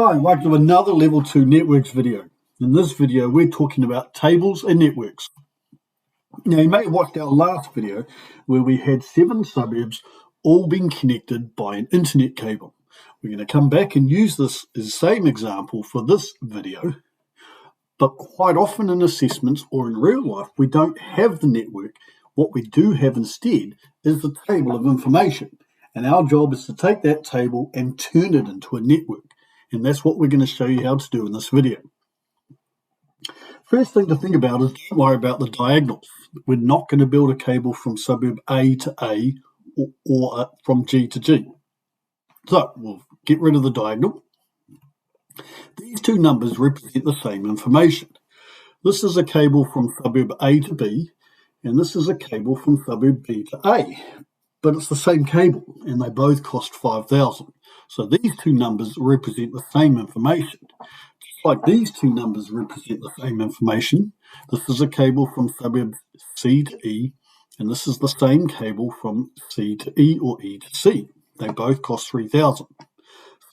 Hi, and welcome to another Level 2 Networks video. In this video, we're talking about tables and networks. Now, you may have watched our last video where we had 7 suburbs all being connected by an internet cable. We're going to come back and use this as the same example for this video, but quite often in assessments or in real life, we don't have the network. What we do have instead is the table of information, and our job is to take that table and turn it into a network. And that's what we're going to show you how to do in this video. First thing to think about is don't worry about the diagonals. We're not going to build a cable from suburb A to A or from G to G. So we'll get rid of the diagonal. These two numbers represent the same information. This is a cable from suburb A to B, and this is a cable from suburb B to A. But it's the same cable, and they both cost $5,000. So these two numbers represent the same information. Just like these two numbers represent the same information, this is a cable from suburb C to E, and this is the same cable from C to E or E to C. They both cost $3,000. So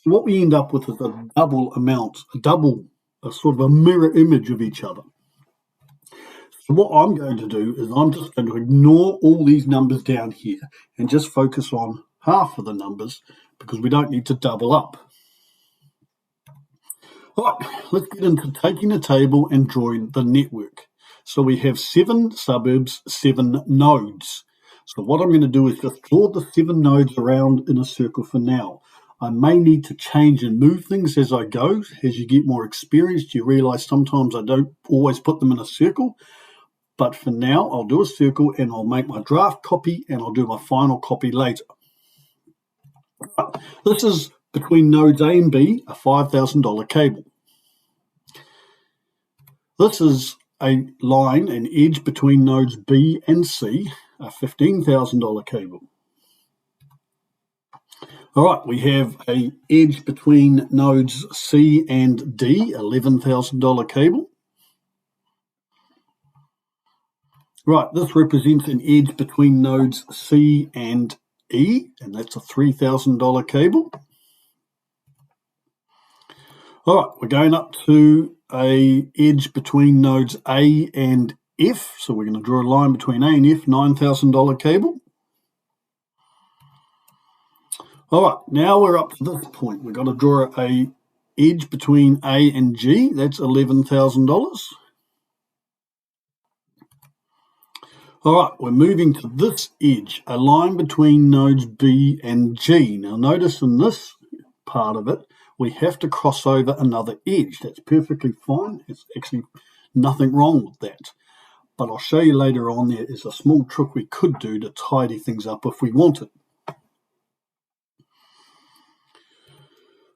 what we end up with is a double amount, a sort of a mirror image of each other. So what I'm going to do is I'm just going to ignore all these numbers down here and just focus on half of the numbers because we don't need to double up. All right, let's get into taking a table and drawing the network. So we have 7 suburbs, 7 nodes. So what I'm going to do is just draw the 7 nodes around in a circle for now. I may need to change and move things as I go. As you get more experienced, you realize sometimes I don't always put them in a circle. But for now, I'll do a circle and I'll make my draft copy and I'll do my final copy later. This is between nodes A and B, a $5,000 cable. This is a line, an edge between nodes B and C, a $15,000 cable. All right, we have an edge between nodes C and D, $11,000 cable. Right, this represents an edge between nodes C and E, and that's a $3,000 cable. All right, we're going up to an edge between nodes A and F, so we're going to draw a line between A and F, $9,000 cable. All right, now we're up to this point. We've got to draw an edge between A and G, that's $11,000. All right, we're moving to this edge, a line between nodes B and G. Now notice in this part of it, we have to cross over another edge. That's perfectly fine. There's actually nothing wrong with that. But I'll show you later on there is a small trick we could do to tidy things up if we wanted.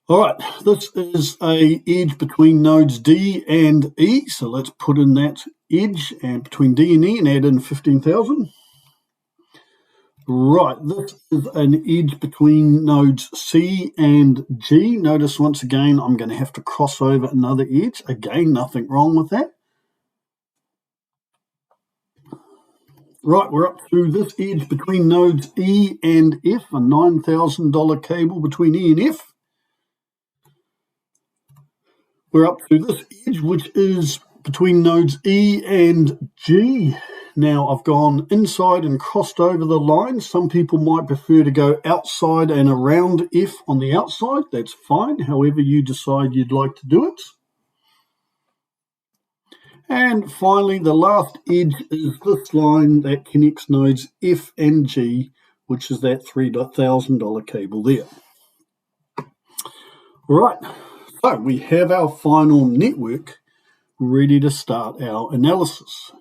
All right, this is an edge between nodes D and E. So let's put in that edge and between D and E and add in 15,000. Right, this is an edge between nodes C and G. Notice once again, I'm going to have to cross over another edge. Again, nothing wrong with that. Right, we're up to this edge between nodes E and F, a $9,000 cable between E and F. We're up to this edge, which is between nodes E and G. Now, I've gone inside and crossed over the line. Some people might prefer to go outside and around F on the outside. That's fine, however you decide you'd like to do it. And finally, the last edge is this line that connects nodes F and G, which is that $3,000 cable there. All right. So we have our final network ready to start our analysis.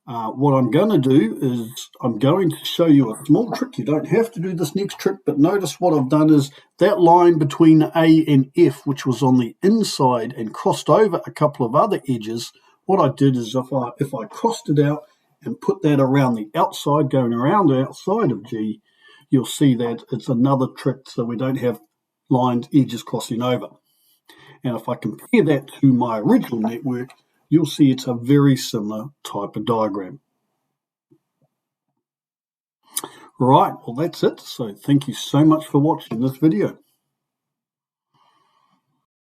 What I'm going to do is I'm going to show you a small trick. You don't have to do this next trick, but notice what I've done is that line between A and F, which was on the inside and crossed over a couple of other edges, what I did is if I crossed it out and put that around the outside, going around the outside of G, you'll see that it's another trick so we don't have lines, edges crossing over. And if I compare that to my original network, you'll see it's a very similar type of diagram. Right, well that's it. So thank you so much for watching this video.